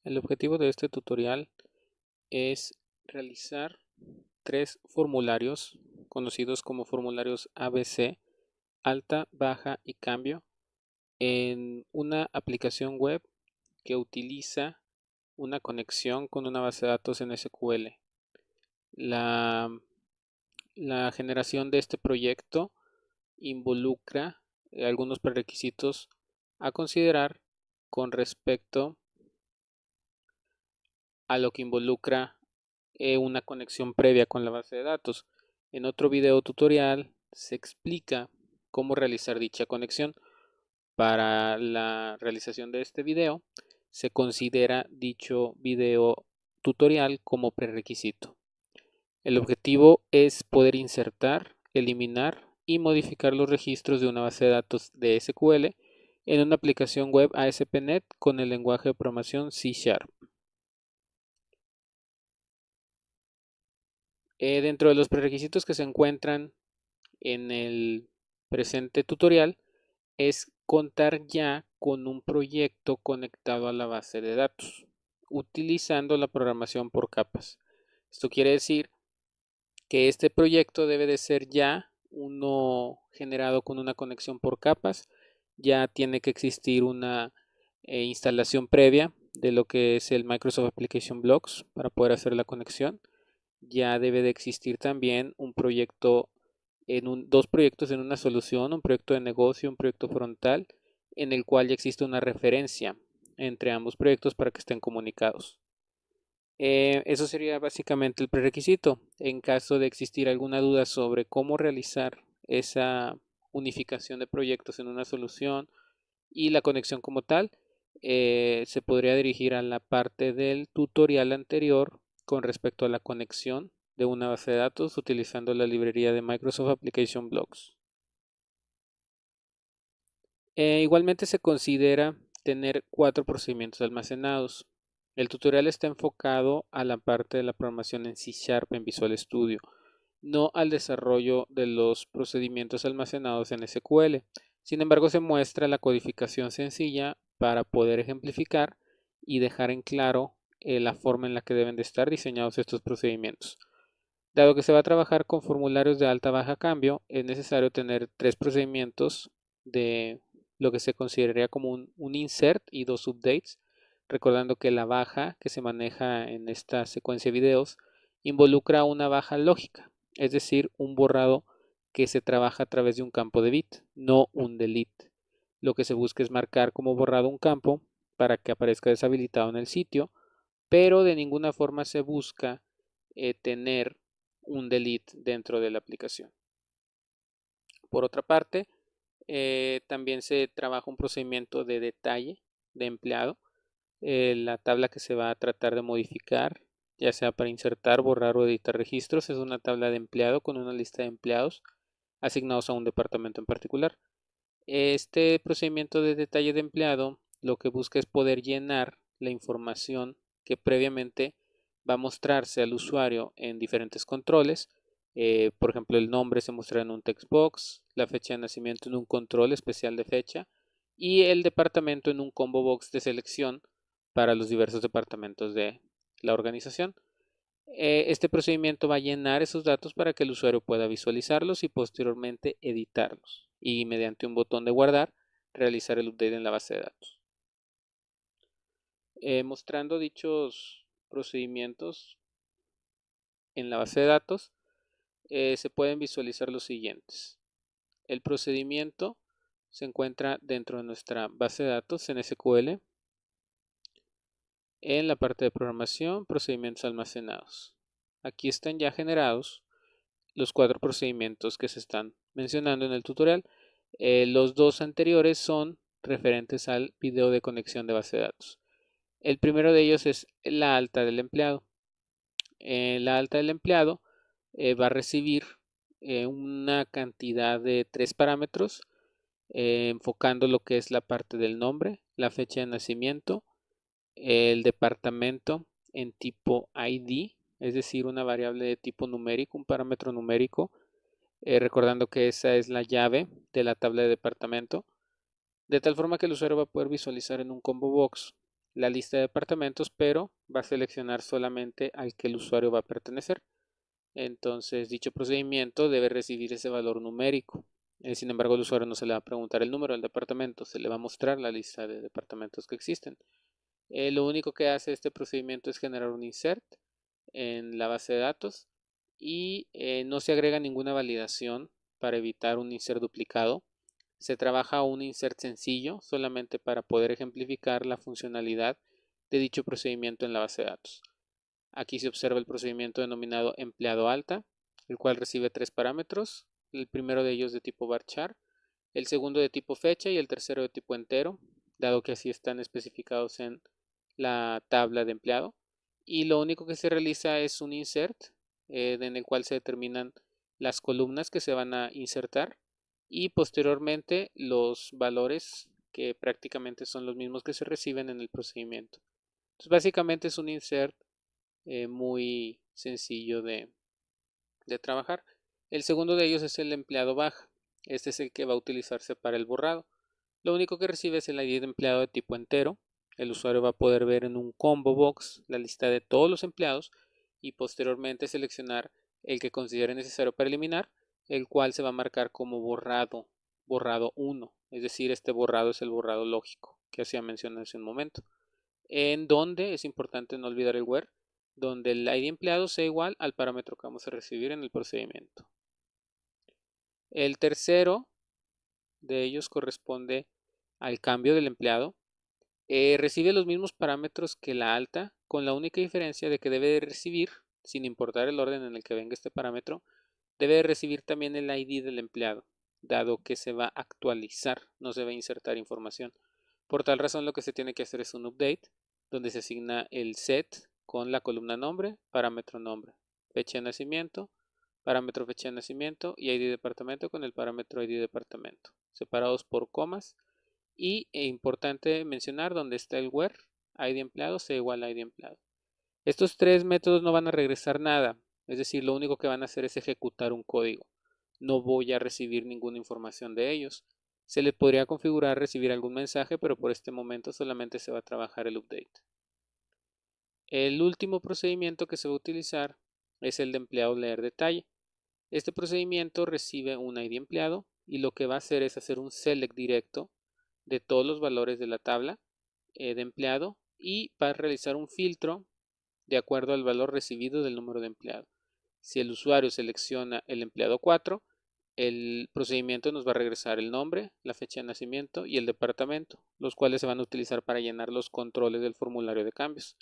El objetivo de este tutorial es realizar tres formularios conocidos como formularios ABC, alta, baja y cambio, en una aplicación web que utiliza una conexión con una base de datos en SQL. La, la generación de este proyecto involucra algunos prerequisitos a considerar con respecto a lo que involucra una conexión previa con la base de datos. En otro video tutorial se explica cómo realizar dicha conexión. Para la realización de este video se considera dicho video tutorial como prerequisito. El objetivo es poder insertar, eliminar y modificar los registros de una base de datos de SQL en una aplicación web ASP.NET con el lenguaje de programación C#. Dentro de los prerequisitos que se encuentran en el presente tutorial es contar ya con un proyecto conectado a la base de datos, utilizando la programación por capas. Esto quiere decir que este proyecto debe de ser ya uno generado con una conexión por capas, ya tiene que existir una instalación previa de lo que es el Microsoft Application Blocks para poder hacer la conexión. Ya debe de existir también un proyecto dos proyectos en una solución, un proyecto de negocio, un proyecto frontal, en el cual ya existe una referencia entre ambos proyectos para que estén comunicados. Eso sería básicamente el prerequisito. En caso de existir alguna duda sobre cómo realizar esa unificación de proyectos en una solución y la conexión como tal, se podría dirigir a la parte del tutorial anterior con respecto a la conexión de una base de datos utilizando la librería de Microsoft Application Blocks. Igualmente se considera tener 4 procedimientos almacenados. El tutorial está enfocado a la parte de la programación en C# en Visual Studio, no al desarrollo de los procedimientos almacenados en SQL. Sin embargo, se muestra la codificación sencilla para poder ejemplificar y dejar en claro la forma en la que deben de estar diseñados estos procedimientos. Dado que se va a trabajar con formularios de alta baja cambio, es necesario tener 3 procedimientos de lo que se consideraría como un insert y 2 updates, recordando que la baja que se maneja en esta secuencia de videos involucra una baja lógica, es decir, un borrado que se trabaja a través de un campo de bit, no un delete. Lo que se busca es marcar como borrado un campo para que aparezca deshabilitado en el sitio, pero de ninguna forma se busca tener un delete dentro de la aplicación. Por otra parte, también se trabaja un procedimiento de detalle de empleado. La tabla que se va a tratar de modificar, ya sea para insertar, borrar o editar registros, es una tabla de empleado con una lista de empleados asignados a un departamento en particular. Este procedimiento de detalle de empleado lo que busca es poder llenar la información que previamente va a mostrarse al usuario en diferentes controles. Por ejemplo, el nombre se muestra en un text box, la fecha de nacimiento en un control especial de fecha y el departamento en un combo box de selección para los diversos departamentos de la organización. Este procedimiento va a llenar esos datos para que el usuario pueda visualizarlos y posteriormente editarlos y mediante un botón de guardar realizar el update en la base de datos. Mostrando dichos procedimientos en la base de datos se pueden visualizar los siguientes. El procedimiento se encuentra dentro de nuestra base de datos en SQL en la parte de programación, procedimientos almacenados. Aquí están ya generados los 4 procedimientos que se están mencionando en el tutorial. Los 2 anteriores son referentes al video de conexión de base de datos. El primero de ellos es la alta del empleado. La alta del empleado va a recibir una cantidad de 3 parámetros enfocando lo que es la parte del nombre, la fecha de nacimiento, el departamento en tipo ID, es decir, una variable de tipo numérico, un parámetro numérico, recordando que esa es la llave de la tabla de departamento, de tal forma que el usuario va a poder visualizar en un combo box la lista de departamentos, pero va a seleccionar solamente al que el usuario va a pertenecer. Entonces, dicho procedimiento debe recibir ese valor numérico. Sin embargo, al usuario no se le va a preguntar el número del departamento, se le va a mostrar la lista de departamentos que existen. Lo único que hace este procedimiento es generar un insert en la base de datos y no se agrega ninguna validación para evitar un insert duplicado. Se trabaja un insert sencillo solamente para poder ejemplificar la funcionalidad de dicho procedimiento en la base de datos. Aquí se observa el procedimiento denominado empleado alta, el cual recibe tres parámetros, el primero de ellos de tipo varchar, el segundo de tipo fecha y el tercero de tipo entero, dado que así están especificados en la tabla de empleado. Y lo único que se realiza es un insert en el cual se determinan las columnas que se van a insertar y posteriormente los valores que prácticamente son los mismos que se reciben en el procedimiento. Entonces, básicamente es un insert muy sencillo de trabajar. El segundo de ellos es el empleado baja. Este es el que va a utilizarse para el borrado. Lo único que recibe es el ID de empleado de tipo entero. El usuario va a poder ver en un combo box la lista de todos los empleados y posteriormente seleccionar el que considere necesario para eliminar, el cual se va a marcar como borrado 1. Es decir, este borrado es el borrado lógico que hacía mención hace un momento. En donde es importante no olvidar el where, donde el ID empleado sea igual al parámetro que vamos a recibir en el procedimiento. El tercero de ellos corresponde al cambio del empleado. Recibe los mismos parámetros que la alta, con la única diferencia de que debe de recibir, sin importar el orden en el que venga este parámetro, debe de recibir también el ID del empleado, dado que se va a actualizar, no se va a insertar información. Por tal razón, lo que se tiene que hacer es un update, donde se asigna el set con la columna nombre, parámetro nombre, fecha de nacimiento, parámetro fecha de nacimiento y ID departamento con el parámetro ID departamento, separados por comas. Y importante mencionar donde está el where, ID empleado sea igual a ID empleado. Estos tres métodos no van a regresar nada, es decir, lo único que van a hacer es ejecutar un código. No voy a recibir ninguna información de ellos. Se le podría configurar recibir algún mensaje, pero por este momento solamente se va a trabajar el update. El último procedimiento que se va a utilizar es el de empleado leer detalle. Este procedimiento recibe un ID empleado y lo que va a hacer es hacer un select directo de todos los valores de la tabla de empleado y va a realizar un filtro de acuerdo al valor recibido del número de empleado. Si el usuario selecciona el empleado 4, el procedimiento nos va a regresar el nombre, la fecha de nacimiento y el departamento, los cuales se van a utilizar para llenar los controles del formulario de cambios.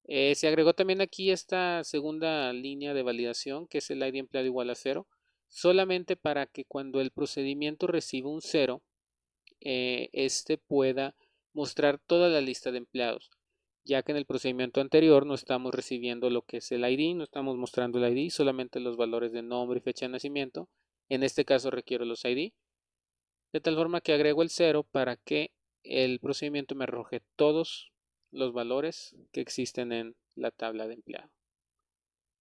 Se agregó también aquí esta segunda línea de validación, que es el ID empleado igual a 0, solamente para que cuando el procedimiento reciba un 0, este pueda mostrar toda la lista de empleados, ya que en el procedimiento anterior no estamos recibiendo lo que es el ID, no estamos mostrando el ID, solamente los valores de nombre y fecha de nacimiento. En este caso requiero los ID, de tal forma que agrego el 0 para que el procedimiento me arroje todos los valores que existen en la tabla de empleado.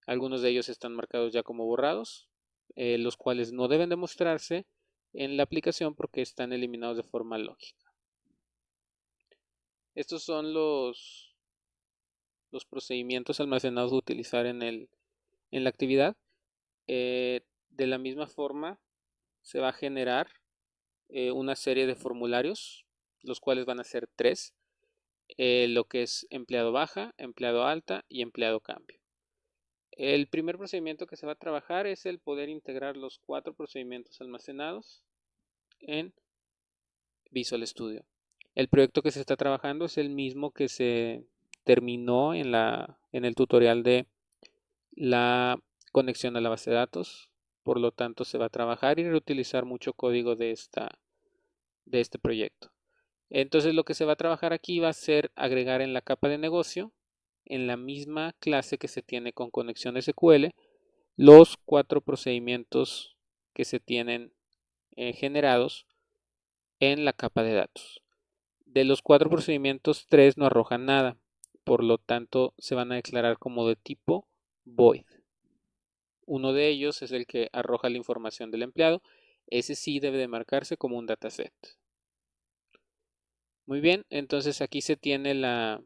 Algunos de ellos están marcados ya como borrados, los cuales no deben de mostrarse en la aplicación porque están eliminados de forma lógica. Estos son los procedimientos almacenados a utilizar en la actividad. De la misma forma, se va a generar una serie de formularios, los cuales van a ser tres, lo que es empleado baja, empleado alta y empleado cambio. El primer procedimiento que se va a trabajar es el poder integrar los 4 procedimientos almacenados en Visual Studio. El proyecto que se está trabajando es el mismo que se terminó en el tutorial de la conexión a la base de datos. Por lo tanto, se va a trabajar y reutilizar mucho código de este proyecto. Entonces, lo que se va a trabajar aquí va a ser agregar en la capa de negocio, en la misma clase que se tiene con conexión SQL, los 4 procedimientos que se tienen generados en la capa de datos. De los 4 procedimientos, 3 no arrojan nada, por lo tanto se van a declarar como de tipo void. Uno de ellos es el que arroja la información del empleado, ese sí debe de marcarse como un dataset. Muy bien, entonces aquí se tiene la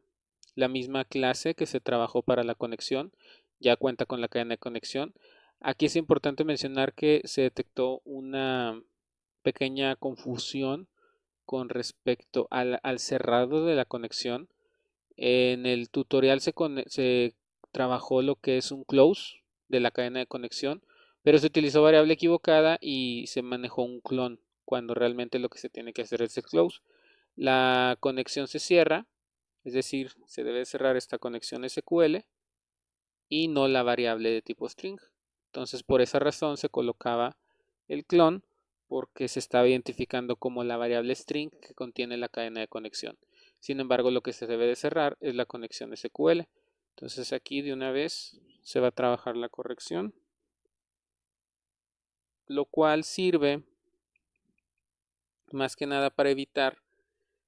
misma clase que se trabajó para la conexión, ya cuenta con la cadena de conexión. Aquí es importante mencionar que se detectó una pequeña confusión con respecto al cerrado de la conexión. En el tutorial se trabajó lo que es un close de la cadena de conexión, pero se utilizó variable equivocada y se manejó un clon, cuando realmente lo que se tiene que hacer es el close. La conexión se cierra, es decir, se debe cerrar esta conexión SQL y no la variable de tipo string. Entonces, por esa razón se colocaba el clon, porque se estaba identificando como la variable string que contiene la cadena de conexión. Sin embargo, lo que se debe de cerrar es la conexión SQL. Entonces aquí de una vez se va a trabajar la corrección, lo cual sirve más que nada para evitar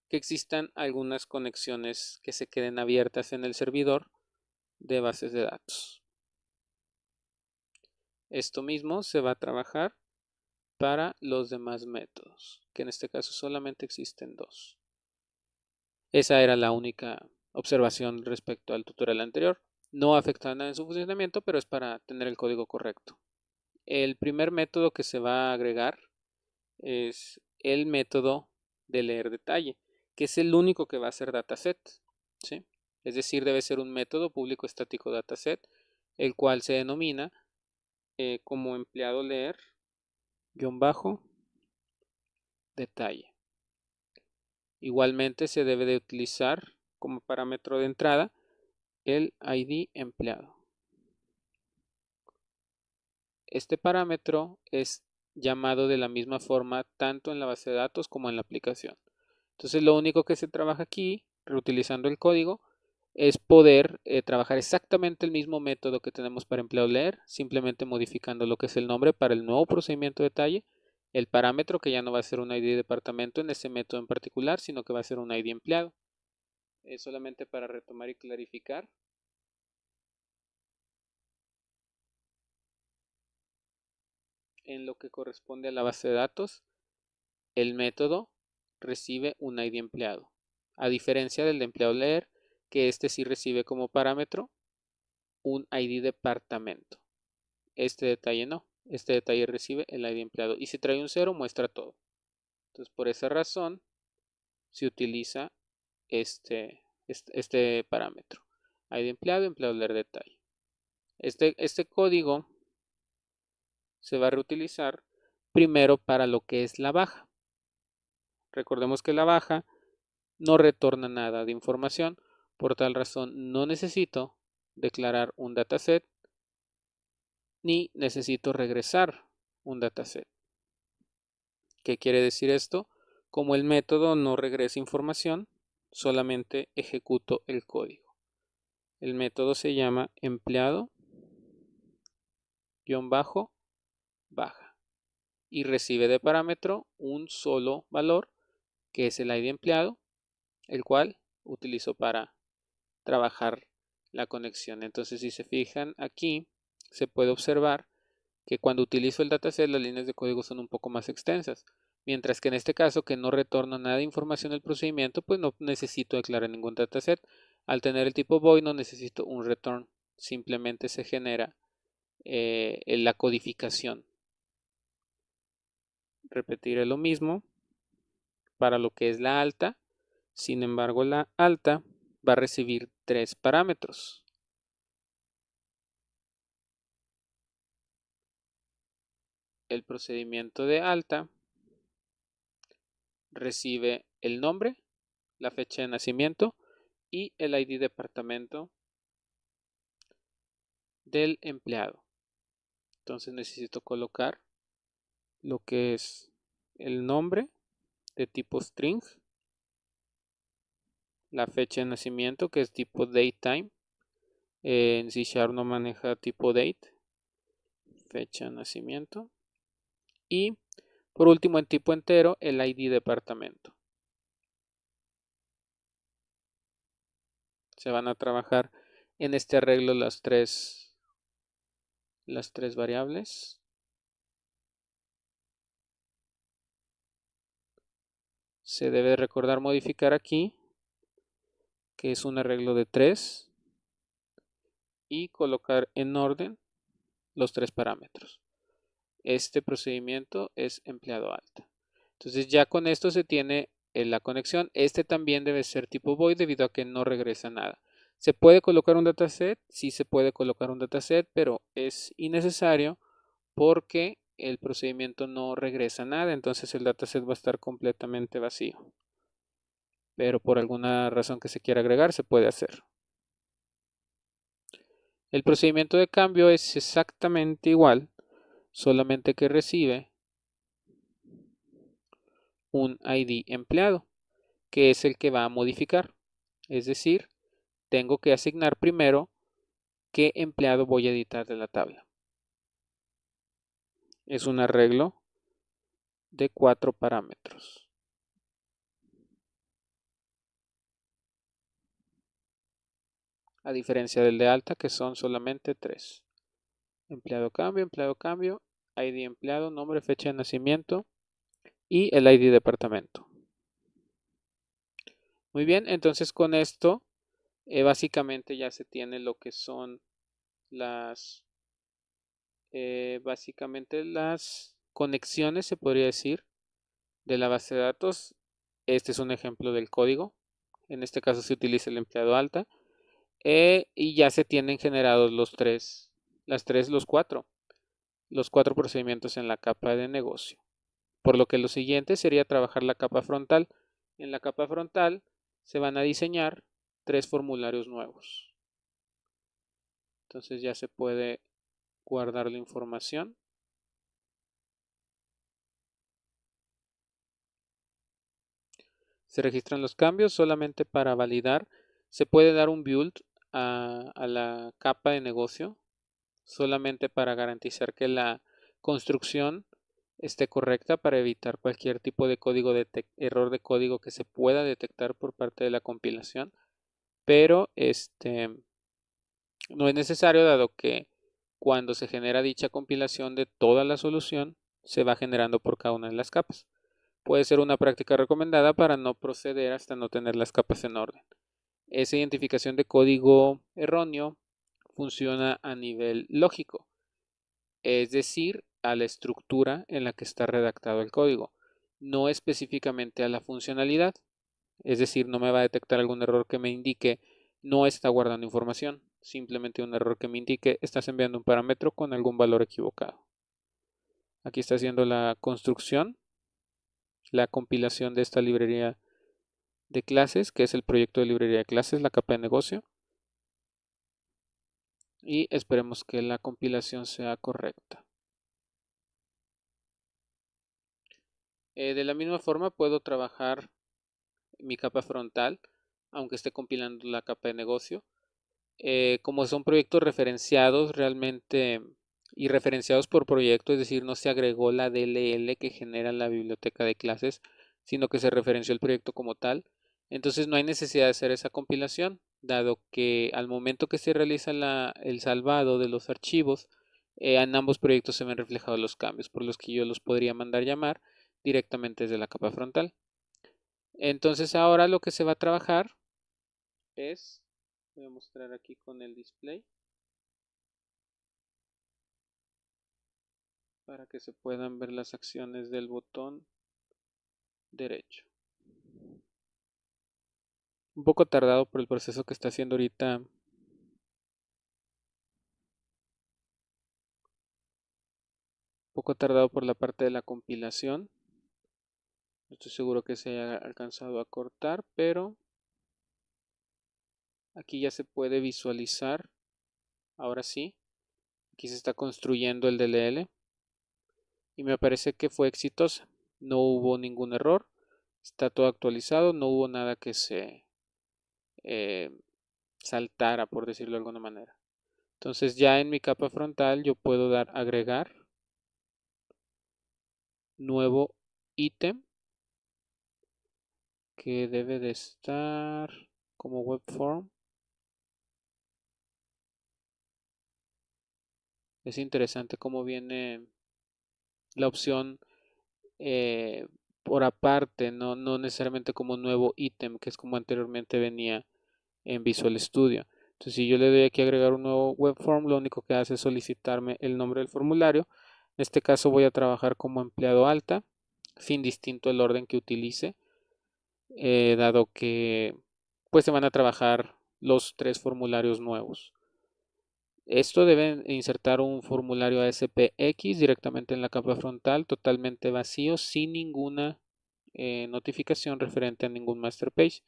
que existan algunas conexiones que se queden abiertas en el servidor de bases de datos. Esto mismo se va a trabajar para los demás métodos, que en este caso solamente existen dos. Esa era la única observación respecto al tutorial anterior. No afecta nada en su funcionamiento, pero es para tener el código correcto. El primer método que se va a agregar es el método de leer detalle, que es el único que va a ser dataset, ¿sí? Es decir, debe ser un método público estático dataset, el cual se denomina como empleado leer guión bajo detalle. Igualmente se debe de utilizar como parámetro de entrada el ID empleado. Este parámetro es llamado de la misma forma tanto en la base de datos como en la aplicación. Entonces lo único que se trabaja aquí, reutilizando el código, es poder trabajar exactamente el mismo método que tenemos para empleado leer, simplemente modificando lo que es el nombre para el nuevo procedimiento de detalle, el parámetro que ya no va a ser un ID departamento en ese método en particular, sino que va a ser un ID empleado. Solamente para retomar y clarificar, en lo que corresponde a la base de datos, el método recibe un ID empleado, a diferencia del de empleado leer, que este sí recibe como parámetro un ID departamento. Este detalle no, este detalle recibe el ID empleado y si trae un 0 muestra todo. Entonces por esa razón se utiliza este parámetro, ID empleado, empleado leer detalle. Este código se va a reutilizar primero para lo que es la baja. Recordemos que la baja no retorna nada de información, por tal razón no necesito declarar un dataset ni necesito regresar un dataset. ¿Qué quiere decir esto? Como el método no regresa información, solamente ejecuto el código. El método se llama empleado-baja y recibe de parámetro un solo valor, que es el ID empleado, el cual utilizo para trabajar la conexión. Entonces, si se fijan aquí, se puede observar que cuando utilizo el dataset las líneas de código son un poco más extensas, mientras que en este caso, que no retorna nada de información del procedimiento, pues no necesito declarar ningún dataset. Al tener el tipo void no necesito un return, simplemente se genera la codificación. Repetiré lo mismo para lo que es la alta. Sin embargo, la alta va a recibir tres parámetros. El procedimiento de alta recibe el nombre, la fecha de nacimiento y el ID departamento del empleado. Entonces necesito colocar lo que es el nombre de tipo string, la fecha de nacimiento que es tipo datetime, en C# no maneja tipo date, fecha de nacimiento, y por último en tipo entero el ID departamento. Se van a trabajar en este arreglo las tres variables. se debe recordar modificar aquí, que es un arreglo de 3, y colocar en orden los 3 parámetros. Este procedimiento es empleado alta. Entonces ya con esto se tiene la conexión. Este también debe ser tipo void debido a que no regresa nada. ¿Se puede colocar un dataset? Sí se puede colocar un dataset, pero es innecesario porque el procedimiento no regresa nada, entonces el dataset va a estar completamente vacío. Pero por alguna razón que se quiera agregar, se puede hacer. El procedimiento de cambio es exactamente igual, solamente que recibe un ID empleado, que es el que va a modificar. Es decir, tengo que asignar primero qué empleado voy a editar de la tabla. Es un arreglo de 4 parámetros. A diferencia del de alta, que son solamente 3. Empleado cambio, ID empleado, nombre, fecha de nacimiento y el ID departamento. Muy bien, entonces con esto básicamente ya se tiene lo que son básicamente las conexiones, se podría decir, de la base de datos. Este es un ejemplo del código. En este caso se utiliza el empleado alta. Y ya se tienen generados los cuatro procedimientos en la capa de negocio. Por lo que lo siguiente sería trabajar la capa frontal. En la capa frontal se van a diseñar 3 formularios nuevos. Entonces ya se puede guardar la información. Se registran los cambios solamente para validar. Se puede dar un build a la capa de negocio solamente para garantizar que la construcción esté correcta para evitar cualquier tipo de error de código que se pueda detectar por parte de la compilación. Pero no es necesario dado que cuando se genera dicha compilación de toda la solución se va generando por cada una de las capas. Puede ser una práctica recomendada para no proceder hasta no tener las capas en orden. Esa identificación de código erróneo funciona a nivel lógico, es decir, a la estructura en la que está redactado el código, no específicamente a la funcionalidad. Es decir, no me va a detectar algún error que me indique no está guardando información, simplemente un error que me indique estás enviando un parámetro con algún valor equivocado. Aquí está haciendo la construcción, la compilación de esta librería de clases, que es el proyecto de librería de clases, la capa de negocio. Y esperemos que la compilación sea correcta. De la misma forma puedo trabajar mi capa frontal, aunque esté compilando la capa de negocio. Como son proyectos referenciados realmente y referenciados por proyecto, es decir, no se agregó la DLL que genera la biblioteca de clases, sino que se referenció el proyecto como tal. Entonces no hay necesidad de hacer esa compilación, dado que al momento que se realiza el salvado de los archivos, en ambos proyectos se ven reflejados los cambios, por los que yo los podría mandar llamar directamente desde la capa frontal. Entonces ahora lo que se va a trabajar es, voy a mostrar aquí con el display para que se puedan ver las acciones del botón derecho. Un poco tardado por el proceso que está haciendo ahorita poco tardado por la parte de la compilación. No estoy seguro que se haya alcanzado a cortar, pero aquí ya se puede visualizar. Ahora sí, aquí se está construyendo el DLL y me parece que fue exitosa. No hubo ningún error, está todo actualizado, no hubo nada que se eh, saltara, por decirlo de alguna manera. Entonces ya en mi capa frontal yo puedo dar agregar nuevo ítem que debe de estar como web form. Es interesante cómo viene la opción por aparte, no necesariamente como un nuevo ítem, que es como anteriormente venía en Visual Studio. Entonces, si yo le doy aquí a agregar un nuevo web form, lo único que hace es solicitarme el nombre del formulario. En este caso voy a trabajar como empleado alta, sin distinto el orden que utilice, dado que pues se van a trabajar los 3 formularios nuevos. Esto debe insertar un formulario ASPX directamente en la capa frontal, totalmente vacío, sin ninguna notificación referente a ningún master page.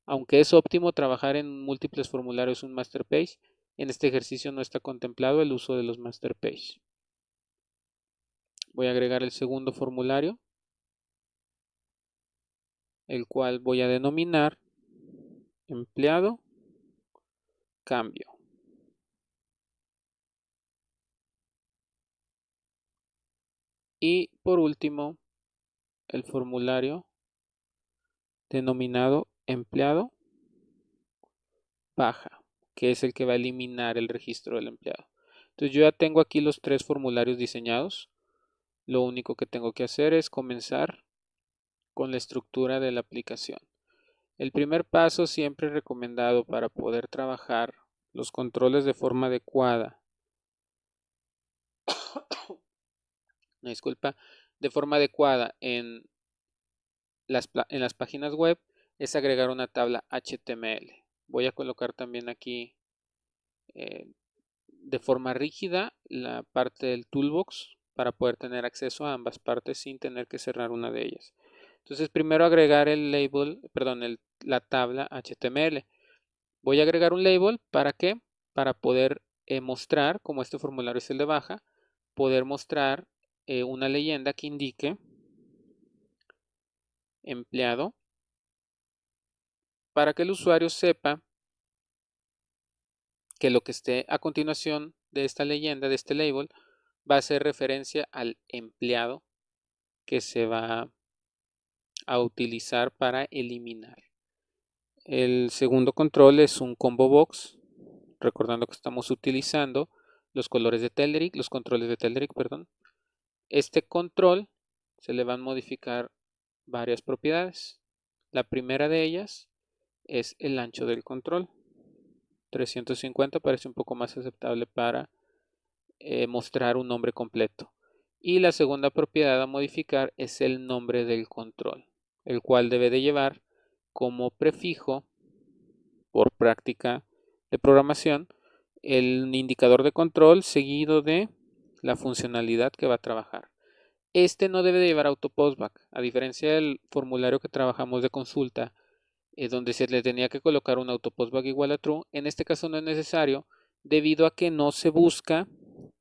Aunque es óptimo trabajar en múltiples formularios un master page, en este ejercicio no está contemplado el uso de los master page. Voy a agregar el segundo formulario, el cual voy a denominar empleado cambio. Y por último, el formulario denominado empleado baja, que es el que va a eliminar el registro del empleado. Entonces yo ya tengo aquí los 3 formularios diseñados. Lo único que tengo que hacer es comenzar con la estructura de la aplicación. El primer paso siempre recomendado para poder trabajar los controles de forma adecuada, de forma adecuada en las páginas web es agregar una tabla HTML. Voy a colocar también aquí de forma rígida la parte del toolbox para poder tener acceso a ambas partes sin tener que cerrar una de ellas. Entonces primero agregar el label, perdón, la tabla HTML. Voy a agregar un label, ¿para qué? Para poder mostrar, como este formulario es el de baja, poder mostrar una leyenda que indique empleado para que el usuario sepa que lo que esté a continuación de esta leyenda, de este label, va a hacer referencia al empleado que se va a utilizar para eliminar. El segundo control es un combo box, recordando que estamos utilizando los colores de Telerik, los controles de Telerik, perdón. Este control se le van a modificar varias propiedades. La primera de ellas es el ancho del control. 350 parece un poco más aceptable para mostrar un nombre completo. Y la segunda propiedad a modificar es el nombre del control, el cual debe de llevar como prefijo, por práctica de programación, el indicador de control seguido de la funcionalidad que va a trabajar. Este no debe de llevar autopostback, a diferencia del formulario que trabajamos de consulta, donde se le tenía que colocar un autopostback igual a true. En este caso no es necesario, debido a que no se busca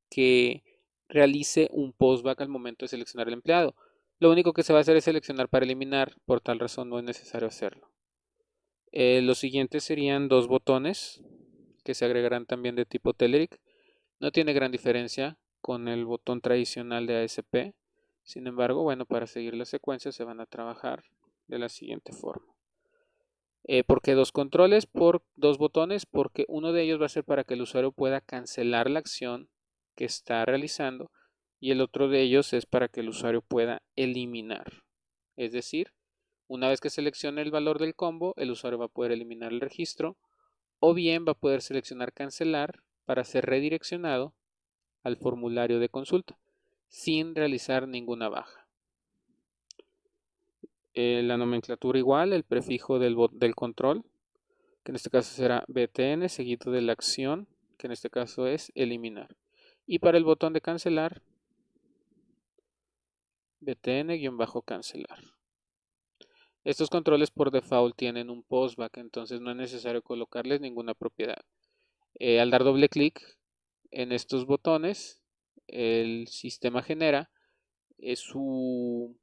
que realice un postback al momento de seleccionar el empleado. Lo único que se va a hacer es seleccionar para eliminar, por tal razón no es necesario hacerlo. Los siguientes serían 2 botones que se agregarán también de tipo Telerik. No tiene gran diferencia con el botón tradicional de ASP. Sin embargo, bueno, para seguir la secuencia se van a trabajar de la siguiente forma. ¿Por qué 2 controles? Por 2 botones, porque uno de ellos va a ser para que el usuario pueda cancelar la acción que está realizando y el otro de ellos es para que el usuario pueda eliminar. Es decir, una vez que seleccione el valor del combo, el usuario va a poder eliminar el registro o bien va a poder seleccionar cancelar para ser redireccionado al formulario de consulta sin realizar ninguna baja. La nomenclatura igual, el prefijo del control, que en este caso será btn seguido de la acción, que en este caso es eliminar. Y para el botón de cancelar, btn-cancelar. Estos controles por default tienen un postback, entonces no es necesario colocarles ninguna propiedad. Al dar doble clic en estos botones, el sistema genera su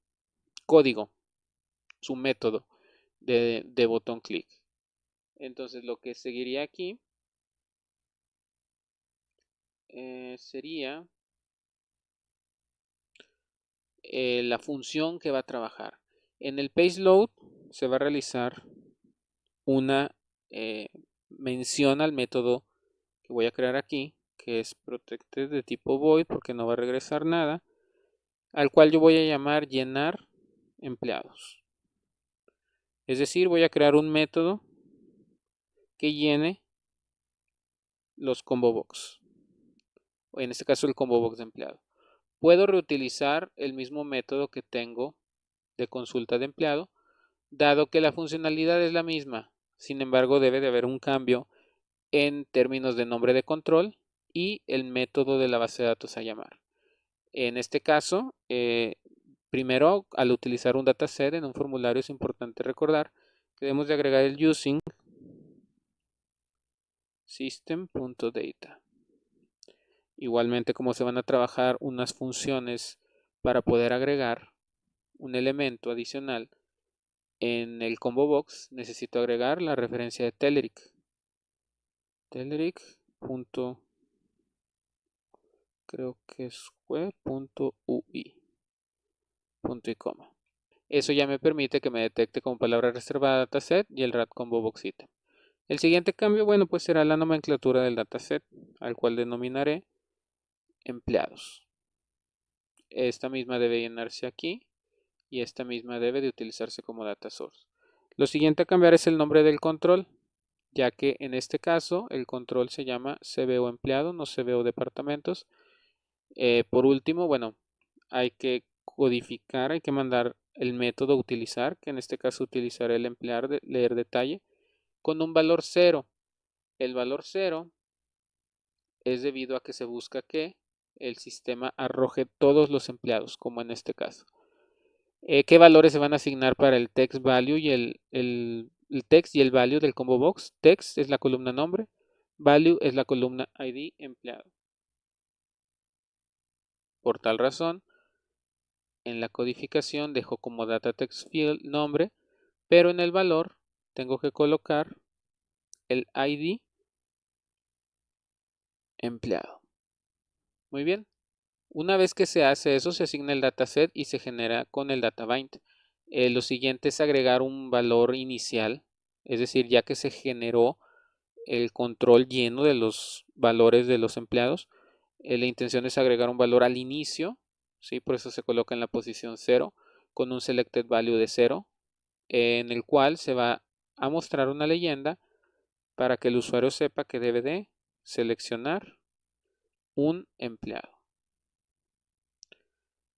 código, su método de botón clic. Entonces lo que seguiría aquí sería la función que va a trabajar. En el page load se va a realizar una mención al método que voy a crear aquí, que es protected de tipo void porque no va a regresar nada, al cual yo voy a llamar llenar empleados. Es decir, voy a crear un método que llene los combo box, o en este caso el combo box de empleado. Puedo reutilizar el mismo método que tengo de consulta de empleado, dado que la funcionalidad es la misma. Sin embargo, debe de haber un cambio en términos de nombre de control y el método de la base de datos a llamar. En este caso, primero, al utilizar un dataset en un formulario es importante recordar que debemos de agregar el using system.data. Igualmente, como se van a trabajar unas funciones para poder agregar un elemento adicional en el combo box, necesito agregar la referencia de Telerik. Telerik. Creo que es web.ui. Punto y coma. Eso ya me permite que me detecte como palabra reservada dataset y el RAD combo box item. El siguiente cambio, bueno, pues será la nomenclatura del dataset, al cual denominaré empleados. Esta misma debe llenarse aquí y esta misma debe de utilizarse como data source. Lo siguiente a cambiar es el nombre del control, ya que en este caso el control se llama CBO empleado, no CBO departamentos. Por último, bueno, hay que codificar, hay que mandar el método a utilizar, que en este caso utilizaré el emplear de leer detalle, con un valor 0. El valor 0 es debido a que se busca que el sistema arroje todos los empleados, como en este caso. ¿Qué valores se van a asignar para el text value y el text y el value del combo box? Text es la columna nombre, value es la columna ID empleado. Por tal razón, en la codificación dejo como data text field nombre, pero en el valor tengo que colocar el ID empleado. Muy bien. Una vez que se hace eso, se asigna el dataset y se genera con el databind. Lo siguiente es agregar un valor inicial, es decir, ya que se generó el control lleno de los valores de los empleados, la intención es agregar un valor al inicio, ¿sí? Por eso se coloca en la posición 0 con un selected value de 0, en el cual se va a mostrar una leyenda para que el usuario sepa que debe de seleccionar un empleado.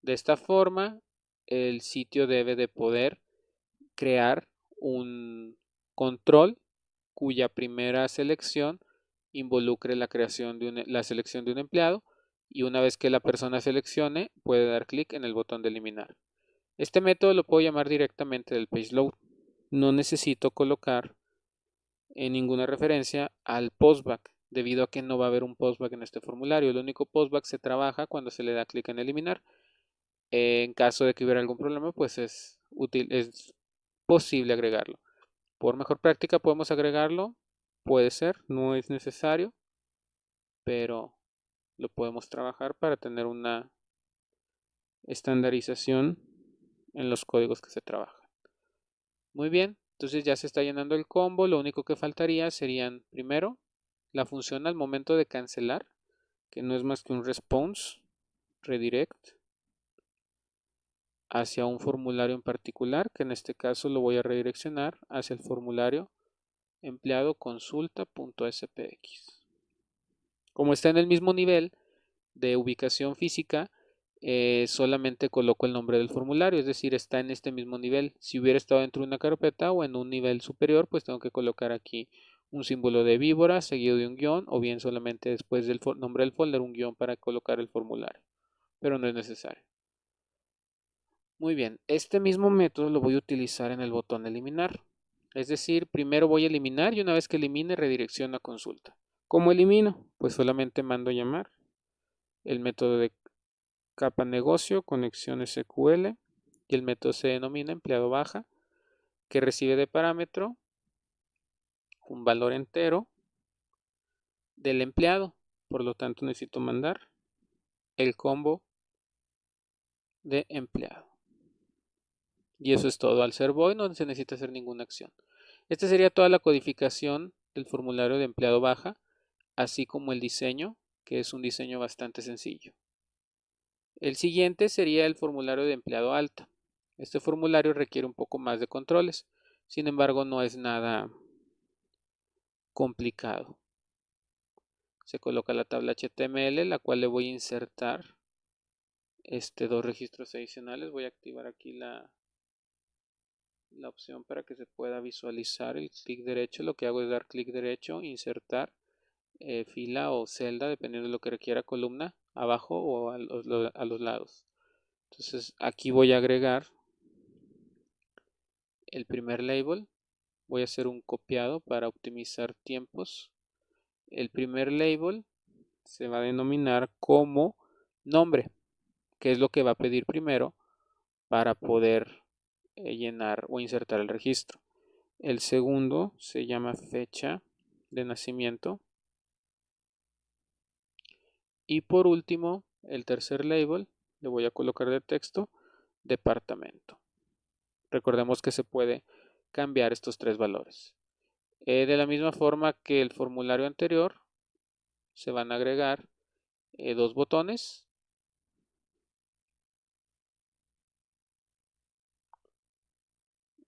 De esta forma, el sitio debe de poder crear un control cuya primera selección involucre la creación de la selección de un empleado, y una vez que la persona seleccione puede dar clic en el botón de eliminar. Este método lo puedo llamar directamente del page load. No necesito colocar ninguna referencia al postback, debido a que no va a haber un postback en este formulario. El único postback se trabaja cuando se le da clic en eliminar. En caso de que hubiera algún problema, pues es posible agregarlo. Por mejor práctica podemos agregarlo, puede ser, no es necesario, pero lo podemos trabajar para tener una estandarización en los códigos que se trabajan. Muy bien, entonces ya se está llenando el combo. Lo único que faltaría serían, primero, la función al momento de cancelar, que no es más que un response redirect hacia un formulario en particular, que en este caso lo voy a redireccionar hacia el formulario empleado consulta.spx. Como está en el mismo nivel de ubicación física, solamente coloco el nombre del formulario, es decir, está en este mismo nivel. Si hubiera estado dentro de una carpeta o en un nivel superior, pues tengo que colocar aquí un símbolo de víbora seguido de un guión, o bien solamente después del nombre del folder un guión para colocar el formulario, pero no es necesario. Muy bien, este mismo método lo voy a utilizar en el botón eliminar. Es decir, primero voy a eliminar y una vez que elimine redirecciono a consulta. ¿Cómo elimino? Pues solamente mando llamar el método de capa negocio, conexión SQL, y el método se denomina empleado baja, que recibe de parámetro un valor entero del empleado. Por lo tanto, necesito mandar el combo de empleado. Y eso es todo. Al ser void no se necesita hacer ninguna acción. Esta sería toda la codificación del formulario de empleado baja, así como el diseño, que es un diseño bastante sencillo. El siguiente sería el formulario de empleado alta. Este formulario requiere un poco más de controles, sin embargo no es nada complicado. Se coloca la tabla HTML, la cual le voy a insertar dos registros adicionales. Voy a activar aquí la opción para que se pueda visualizar el clic derecho. Lo que hago es dar clic derecho, insertar fila o celda, dependiendo de lo que requiera, columna, abajo o a los lados. Entonces aquí voy a agregar el primer label. Voy a hacer un copiado para optimizar tiempos. El primer label se va a denominar como nombre, que es lo que va a pedir primero para poder llenar o insertar el registro. El segundo se llama fecha de nacimiento. Y por último, el tercer label, le voy a colocar de texto, departamento. Recordemos que se puede cambiar estos tres valores. De la misma forma que el formulario anterior, se van a agregar dos botones.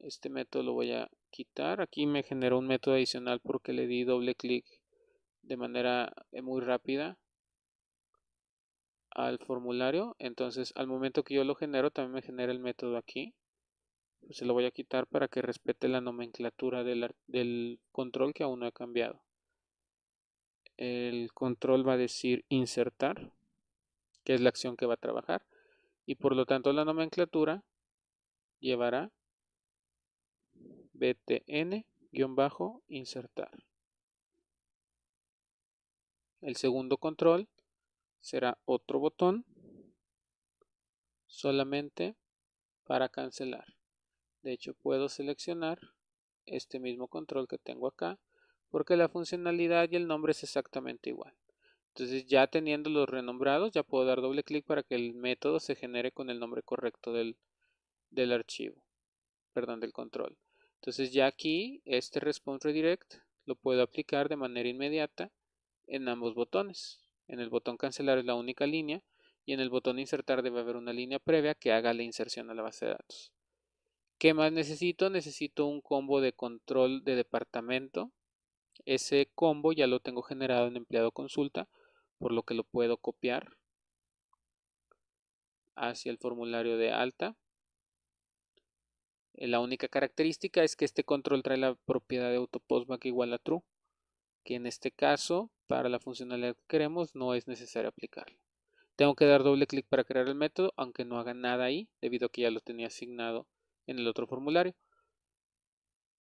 Este método lo voy a quitar. Aquí me generó un método adicional porque le di doble clic de manera muy rápida al formulario. Entonces, al momento que yo lo genero, también me genera el método aquí. Pues se lo voy a quitar para que respete la nomenclatura del control que aún no he cambiado. El control va a decir insertar, que es la acción que va a trabajar. Y por lo tanto, la nomenclatura llevará btn-insertar. El segundo control será otro botón solamente para cancelar. De hecho, puedo seleccionar este mismo control que tengo acá porque la funcionalidad y el nombre es exactamente igual. Entonces, ya teniendo los renombrados, ya puedo dar doble clic para que el método se genere con el nombre correcto del archivo, perdón, del control. Entonces, ya aquí este response redirect lo puedo aplicar de manera inmediata en ambos botones. En el botón cancelar es la única línea y en el botón insertar debe haber una línea previa que haga la inserción a la base de datos. ¿Qué más necesito? Necesito un combo de control de departamento. Ese combo ya lo tengo generado en empleado consulta, por lo que lo puedo copiar hacia el formulario de alta. La única característica es que este control trae la propiedad de autopostback igual a true, que en este caso, para la funcionalidad que queremos, no es necesario aplicarlo. Tengo que dar doble clic para crear el método, aunque no haga nada ahí, debido a que ya lo tenía asignado en el otro formulario.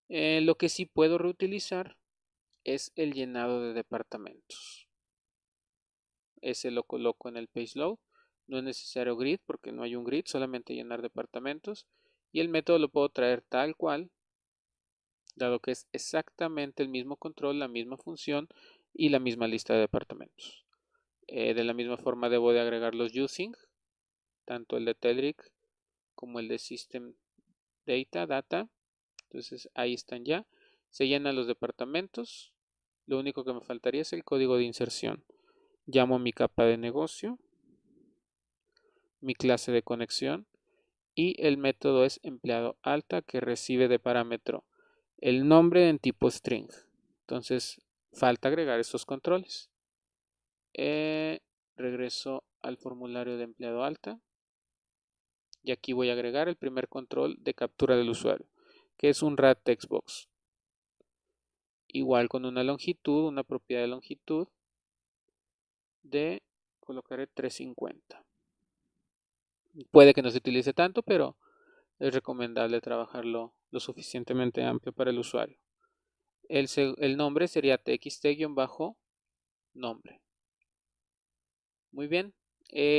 Lo que sí puedo reutilizar es el llenado de departamentos. Ese lo coloco en el page load. No es necesario grid porque no hay un grid, solamente llenar departamentos. Y el método lo puedo traer tal cual, dado que es exactamente el mismo control, la misma función y la misma lista de departamentos. De la misma forma debo de agregar los using, tanto el de Teldric como el de System Data. Entonces ahí están ya. Se llenan los departamentos. Lo único que me faltaría es el código de inserción. Llamo a mi capa de negocio, mi clase de conexión y el método es empleado alta que recibe de parámetro el nombre en tipo string. Entonces falta agregar estos controles. Regreso al formulario de empleado alta y aquí voy a agregar el primer control de captura del usuario, que es un rad textbox. Igual con una longitud, una propiedad de longitud de colocaré 350. Puede que no se utilice tanto, pero es recomendable trabajarlo lo suficientemente amplio para el usuario. El nombre sería txt-nombre. Muy bien.